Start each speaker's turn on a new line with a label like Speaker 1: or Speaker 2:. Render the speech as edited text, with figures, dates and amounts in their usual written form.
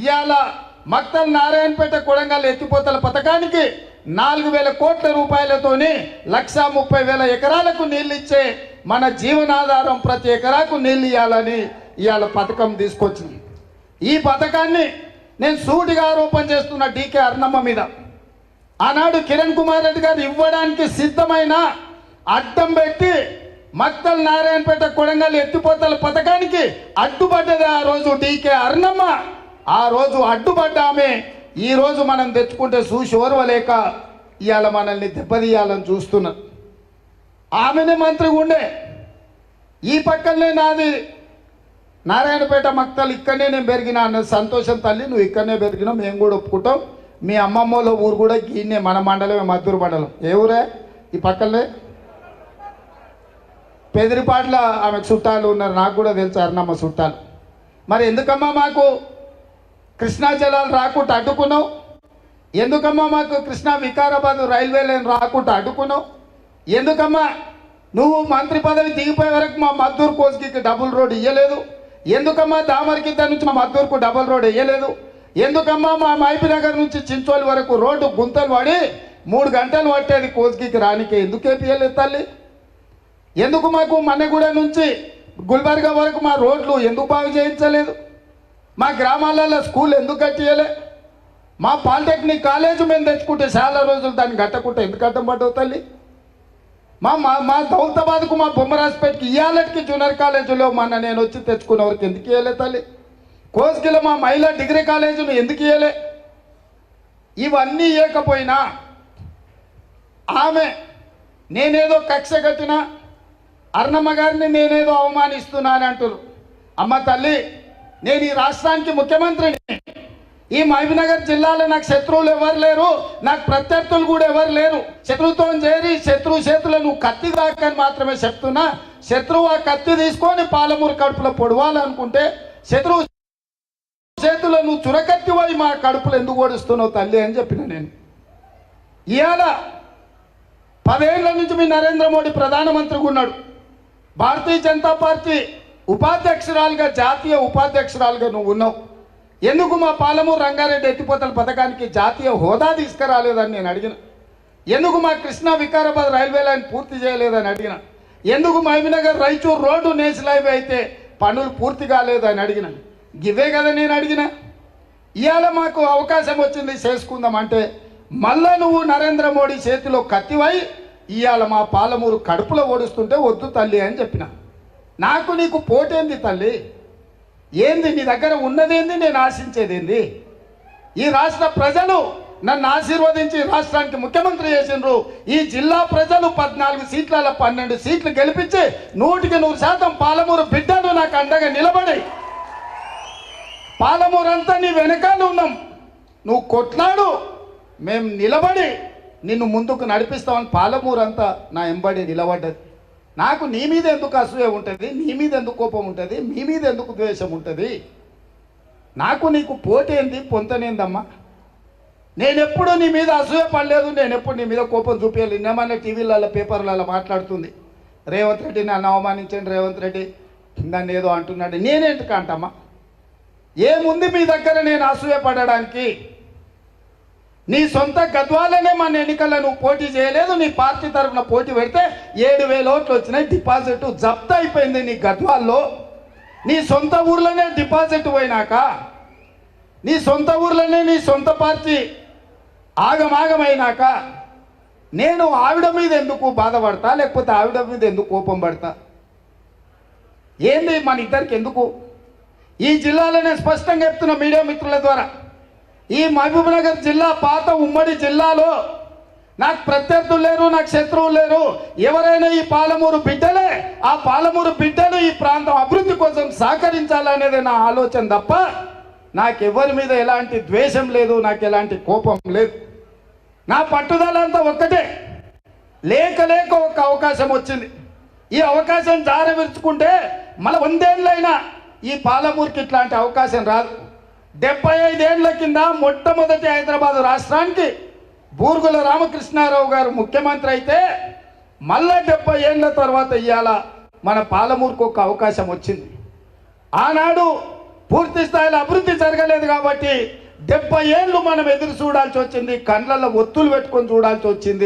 Speaker 1: ఇవాళ మక్తల్ నారాయణపేట కొడంగల్ ఎత్తిపోతల పథకానికి 4,000 కోట్ల రూపాయలతోని 1,30,000 ఎకరాలకు నీళ్ళు ఇచ్చే మన జీవనాధారం ప్రతి ఎకరాకు నీళ్ళు ఇవ్వాలని ఇవాళ పథకం తీసుకొచ్చింది. ఈ పథకాన్ని నేను సూటిగా ఆరోపణ చేస్తున్న డీకే అర్ణమ్మ మీద. ఆనాడు కిరణ్ కుమార్ రెడ్డి గారు ఇవ్వడానికి సిద్ధమైన అడ్డం పెట్టి మక్తల్ నారాయణపేట కొడంగల్ ఎత్తిపోతల పథకానికి అడ్డుపడ్డది ఆ రోజు డీకే అర్ణమ్మ. ఆ రోజు అడ్డుపడ్డామే ఈ రోజు మనం తెచ్చుకుంటే చూసి ఓర్వలేక ఇవాళ మనల్ని దెబ్బతీయాలని చూస్తున్నారు. ఆమెనే మంత్రిగా ఉండే. ఈ పక్కనే నాది నారాయణపేట మక్తల్, ఇక్కడనే నేను పెరిగినా అన్న సంతోషం. తల్లి నువ్వు ఇక్కడనే పెరిగినావు, మేము కూడా ఒప్పుకుంటాం. మీ అమ్మమ్మలో ఊరు కూడా గీనే మన మండలమే, మద్దూరు మండలం. ఏ ఊరే? ఈ పక్కనే పెదిరిపాట్ల ఆమెకు చుట్టాలు ఉన్నారు. నాకు కూడా తెలుసు అర్ణమ్మ చుట్టాలు. మరి ఎందుకమ్మా మాకు కృష్ణా జలాలు రాకుండా అడ్డుకున్నావు? ఎందుకమ్మా మాకు కృష్ణా వికారాబాద్ రైల్వే లైన్ రాకుండా అడ్డుకున్నావు? ఎందుకమ్మా నువ్వు మంత్రి పదవి దిగిపోయే వరకు మా మద్దూరు కోస్కి డబుల్ రోడ్ ఇవ్వలేదు? ఎందుకమ్మా దామరకిద్ద నుంచి మా మద్దూరుకు డబుల్ రోడ్ వేయలేదు? ఎందుకమ్మా మా మైపినగర్ నుంచి చించోలి వరకు రోడ్డు గుంతలు పడి 3 గంటలు పట్టేది కోస్కి రానికి? ఎందుకు వేపియలేదు తల్లి? ఎందుకు మాకు మన్నెగూడ నుంచి గుల్బర్గా వరకు మా రోడ్లు ఎందుకు బాగు చేయించలేదు? మా గ్రామాలలో స్కూల్ ఎందుకు కట్టియలే? మా పాలిటెక్నిక్ కాలేజ్ మేము తెచ్చుకుంటే చాలా రోజులు దాన్ని కట్టకుంటే ఎందుకు అడ్డం పడ్డవు తల్లి? మా దౌలతాబాద్కు మా బొమ్మరాజ్పేటకి ఇవాళకి జూనియర్ కాలేజీలో మొన్న నేను వచ్చి తెచ్చుకున్న వరకు ఎందుకు ఇవ్వలే తల్లి? కోస్గిలో మా మహిళా డిగ్రీ కాలేజీను ఎందుకు ఇవ్వలే? ఇవన్నీ ఇవ్వకపోయినా ఆమె నేనేదో కక్ష కట్టినా అర్ణమ్మ గారిని నేనేదో అవమానిస్తున్నాను అంటారు. అమ్మ తల్లి, నేను ఈ రాష్ట్రానికి ముఖ్యమంత్రిని. ఈ మహబూబ్నగర్ జిల్లాలో నాకు శత్రువులు ఎవరు లేరు, నాకు ప్రత్యర్థులు కూడా ఎవరు లేరు. శత్రువుతో చేరి శత్రువు చేతులు నువ్వు కత్తి దాకని మాత్రమే చెప్తున్నా. శత్రువు ఆ కత్తి తీసుకొని పాలమూరు కడుపులో పొడవాలనుకుంటే శత్రువు చేతుల్లో నువ్వు చురకత్తి పోయి మా కడుపులో ఎందుకు ఓడిస్తున్నావు తల్లి అని చెప్పిన నేను. ఇవాళ 10 ఏళ్ల నుంచి మీ నరేంద్ర మోడీ ప్రధానమంత్రిగా ఉన్నాడు. భారతీయ జనతా పార్టీ ఉపాధ్యక్షురాలుగా, జాతీయ ఉపాధ్యక్షురాలుగా నువ్వు ఉన్నావు. ఎందుకు మా పాలమూరు రంగారెడ్డి ఎత్తిపోతల పథకానికి జాతీయ హోదా తీసుకురాలేదని నేను అడిగిన. ఎందుకు మా కృష్ణా వికారాబాద్ రైల్వే లైన్ పూర్తి చేయలేదని అడిగిన. ఎందుకు Mahabubnagar Raichur road national highway అయితే పనులు పూర్తి కాలేదని అడిగిన. ఇవే కదా నేను అడిగిన. ఇవాళ మాకు అవకాశం వచ్చింది చేసుకుందాం అంటే మళ్ళా నువ్వు నరేంద్ర మోడీ చేతిలో కత్తివై ఇవాళ మా పాలమూరు కడుపులో ఓడుస్తుంటే వద్దు తల్లి అని చెప్పిన. నాకు నీకు పోటేంది తల్లి? ఏంది నీ దగ్గర ఉన్నదేంది? నేను ఆశించేదేంది? ఈ రాష్ట్ర ప్రజలు నన్ను ఆశీర్వదించి రాష్ట్రానికి ముఖ్యమంత్రి చేసిండ్రు. ఈ జిల్లా ప్రజలు 14 సీట్ల 12 సీట్లు గెలిపించి 100% పాలమూరు బిడ్డను నాకు అండగా నిలబడి, పాలమూరంతా నీ వెనకాల ఉన్నాం. నువ్వు కొట్లాడు, మేము నిలబడి నిన్ను ముందుకు నడిపిస్తామని పాలమూరంతా నా ఎంబడి నిలబడ్డది. నాకు నీ మీద ఎందుకు అసూయ ఉంటుంది? నీ మీద ఎందుకు కోపం ఉంటుంది? మీ మీద ఎందుకు ద్వేషం ఉంటుంది? నాకు నీకు పోటేంది, పొంతనేందమ్మా? నేనెప్పుడు నీ మీద అసూయ పడలేదు, నేనెప్పుడు నీ మీద కోపం చూపించలేదు. నిన్నమన్నా టీవీలలో పేపర్లలో మాట్లాడుతుంది, రేవంత్ రెడ్డి నన్ను అవమానించండి, రేవంత్ రెడ్డి నన్ను ఏదో అంటున్నాడు. నేనేందుకు అంటమ్మా? ఏముంది మీ దగ్గర నేను అసూయ పడడానికి? నీ సొంత గద్వాలనే మన ఎన్నికల్లో నువ్వు పోటీ చేయలేదు. నీ పార్టీ తరఫున పోటీ పెడితే 7,000 ఓట్లు వచ్చినాయి. డిపాజిట్ జప్తు అయిపోయింది నీ గద్వాల్లో. నీ సొంత ఊర్లోనే డిపాజిట్ పోయినాక, నీ సొంత ఊర్లోనే నీ సొంత పార్టీ ఆగమాగమైనాక నేను ఆవిడ మీద ఎందుకు బాధపడతా, లేకపోతే ఆవిడ మీద ఎందుకు కోపం పడతా? ఏంది మన ఇద్దరికి ఎందుకు? ఈ జిల్లాలోనే స్పష్టంగా చెప్తున్న మీడియా మిత్రుల ద్వారా, ఈ మహబూబ్నగర్ జిల్లా పాత ఉమ్మడి జిల్లాలో నాకు ప్రత్యర్థులు లేరు, నాకు శత్రువులు లేరు. ఎవరైనా ఈ పాలమూరు బిడ్డలే. ఆ పాలమూరు బిడ్డలు ఈ ప్రాంతం అభివృద్ధి కోసం సహకరించాలనేది నా ఆలోచన తప్ప నాకెవరి మీద ఎలాంటి ద్వేషం లేదు, నాకు ఎలాంటి కోపం లేదు. నా పట్టుదల అంతా ఒక్కటే. లేక లేక ఒక అవకాశం వచ్చింది. ఈ అవకాశం జారవిరుచుకుంటే మళ్ళీ 100 ఏళ్ళైనా ఈ పాలమూరుకి ఇట్లాంటి అవకాశం రాదు. 75 ఏళ్ల కింద మొట్టమొదటి హైదరాబాద్ రాష్ట్రానికి బూర్గుల రామకృష్ణారావు గారు ముఖ్యమంత్రి అయితే మళ్ళా 70 ఏళ్ల తర్వాత ఇవాళ మన పాలమూరుకు ఒక అవకాశం వచ్చింది. ఆనాడు పూర్తి స్థాయిలో అభివృద్ధి జరగలేదు కాబట్టి 70 ఏళ్ళు మనం ఎదురు చూడాల్సి వచ్చింది, కండ్లలో ఒత్తులు పెట్టుకొని చూడాల్సి వచ్చింది.